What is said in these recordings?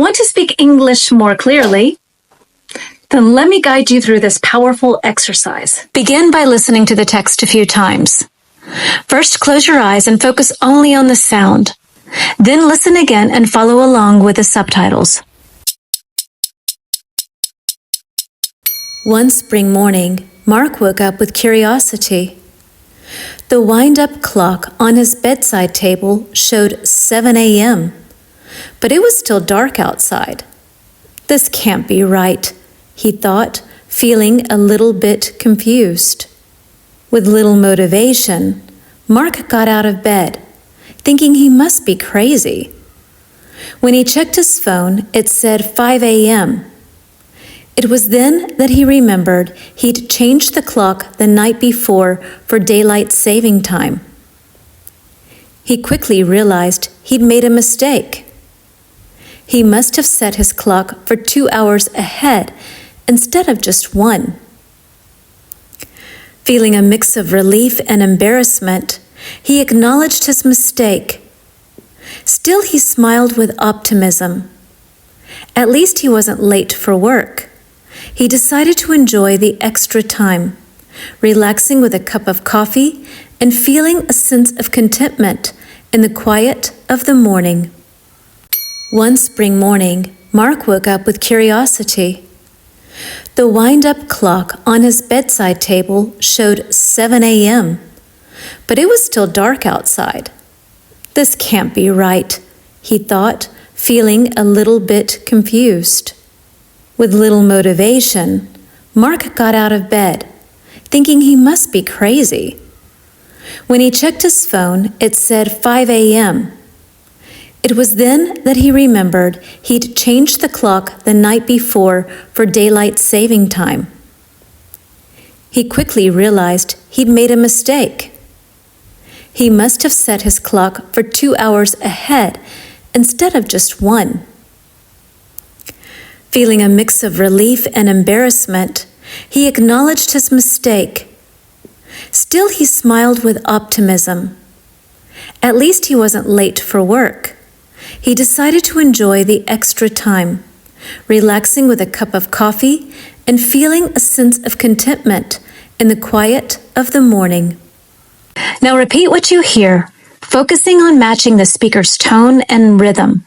Want to speak English more clearly? Then let me guide you through this powerful exercise. Begin by listening to the text a few times. First, close your eyes and focus only on the sound. Then listen again and follow along with the subtitles. One spring morning, Mark woke up with curiosity. The wind-up clock on his bedside table showed 7 a.m., but it was still dark outside. This can't be right, he thought, feeling a little bit confused. With little motivation, Mark got out of bed, thinking he must be crazy. When he checked his phone, it said 5 a.m. It was then that he remembered he'd changed the clock the night before for daylight saving time. He quickly realized he'd made a mistake. He must have set his clock for 2 hours ahead instead of just 1. Feeling a mix of relief and embarrassment, he acknowledged his mistake. Still, he smiled with optimism. At least he wasn't late for work. He decided to enjoy the extra time, relaxing with a cup of coffee and feeling a sense of contentment in the quiet of the morning. One spring morning, Mark woke up with curiosity. The wind-up clock on his bedside table showed 7 a.m., but it was still dark outside. This can't be right, he thought, feeling a little bit confused. With little motivation, Mark got out of bed, thinking he must be crazy. When he checked his phone, it said 5 a.m. It was then that he remembered he'd changed the clock the night before for daylight saving time. He quickly realized he'd made a mistake. He must have set his clock for 2 hours ahead instead of just 1. Feeling a mix of relief and embarrassment, he acknowledged his mistake. Still, he smiled with optimism. At least he wasn't late for work. He decided to enjoy the extra time, relaxing with a cup of coffee and feeling a sense of contentment in the quiet of the morning. Now repeat what you hear, focusing on matching the speaker's tone and rhythm.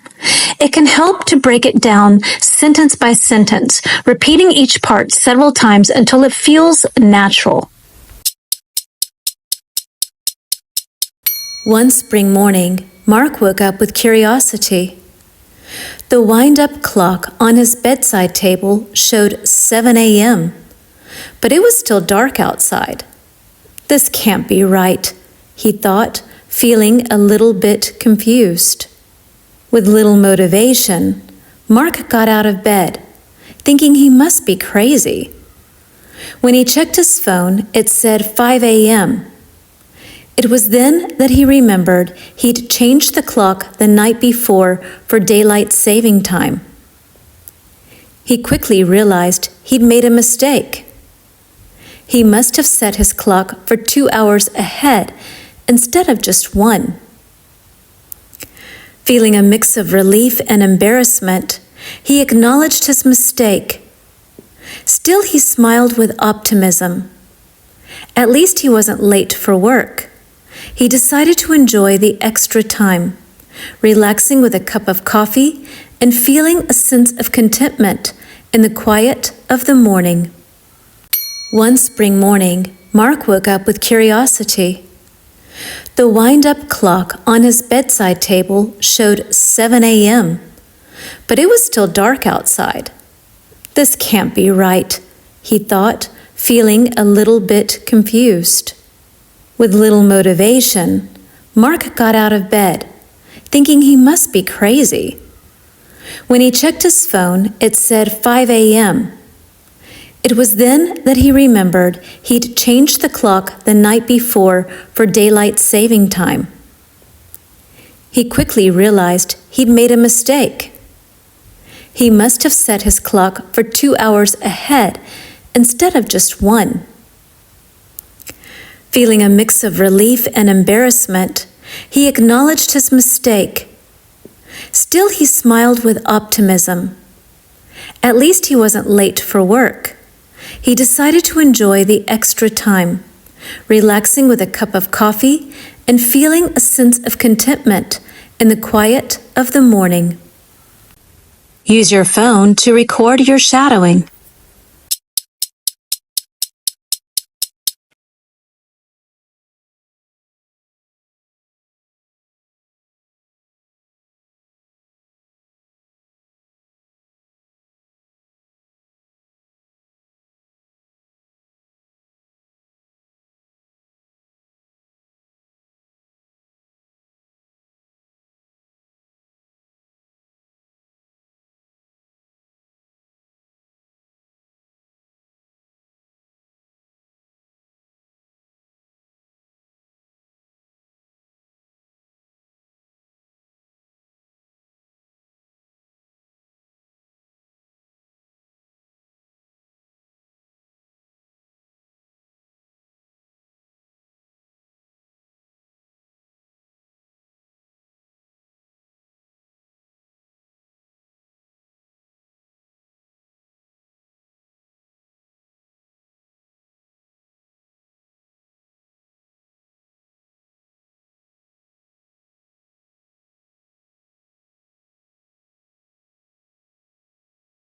It can help to break it down sentence by sentence, repeating each part several times until it feels natural. One spring morning, Mark woke up with curiosity. The wind-up clock on his bedside table showed 7 a.m., but it was still dark outside. This can't be right, he thought, feeling a little bit confused. With little motivation, Mark got out of bed, thinking he must be crazy. When he checked his phone, it said 5 a.m. It was then that he remembered he'd changed the clock the night before for daylight saving time. He quickly realized he'd made a mistake. He must have set his clock for 2 hours ahead instead of just 1. Feeling a mix of relief and embarrassment, he acknowledged his mistake. Still, he smiled with optimism. At least he wasn't late for work. He decided to enjoy the extra time, relaxing with a cup of coffee and feeling a sense of contentment in the quiet of the morning. One spring morning, Mark woke up with curiosity. The wind-up clock on his bedside table showed 7 a.m., but it was still dark outside. This can't be right, he thought, feeling a little bit confused. With little motivation, Mark got out of bed, thinking he must be crazy. When he checked his phone, it said 5 a.m. It was then that he remembered he'd changed the clock the night before for daylight saving time. He quickly realized he'd made a mistake. He must have set his clock for 2 hours ahead instead of just 1. Feeling a mix of relief and embarrassment, he acknowledged his mistake. Still, he smiled with optimism. At least he wasn't late for work. He decided to enjoy the extra time, relaxing with a cup of coffee and feeling a sense of contentment in the quiet of the morning. Use your phone to record your shadowing.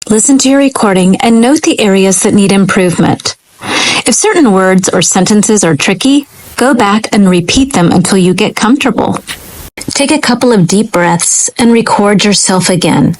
Listen to your recording and note the areas that need improvement. If certain words or sentences are tricky, go back and repeat them until you get comfortable. Take a couple of deep breaths and record yourself again.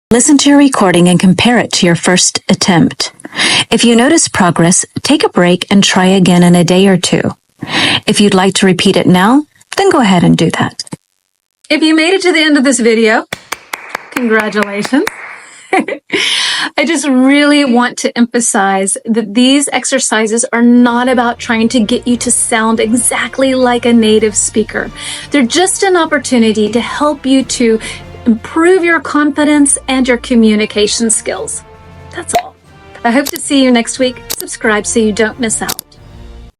Listen to your recording and compare it to your first attempt. If you notice progress, take a break and try again in a day or two. If you'd like to repeat it now, then go ahead and do that. If you made it to the end of this video, congratulations. I just really want to emphasize that these exercises are not about trying to get you to sound exactly like a native speaker. They're just an opportunity to help you to improve your confidence and your communication skills. That's all. I hope to see you next week. Subscribe so you don't miss out.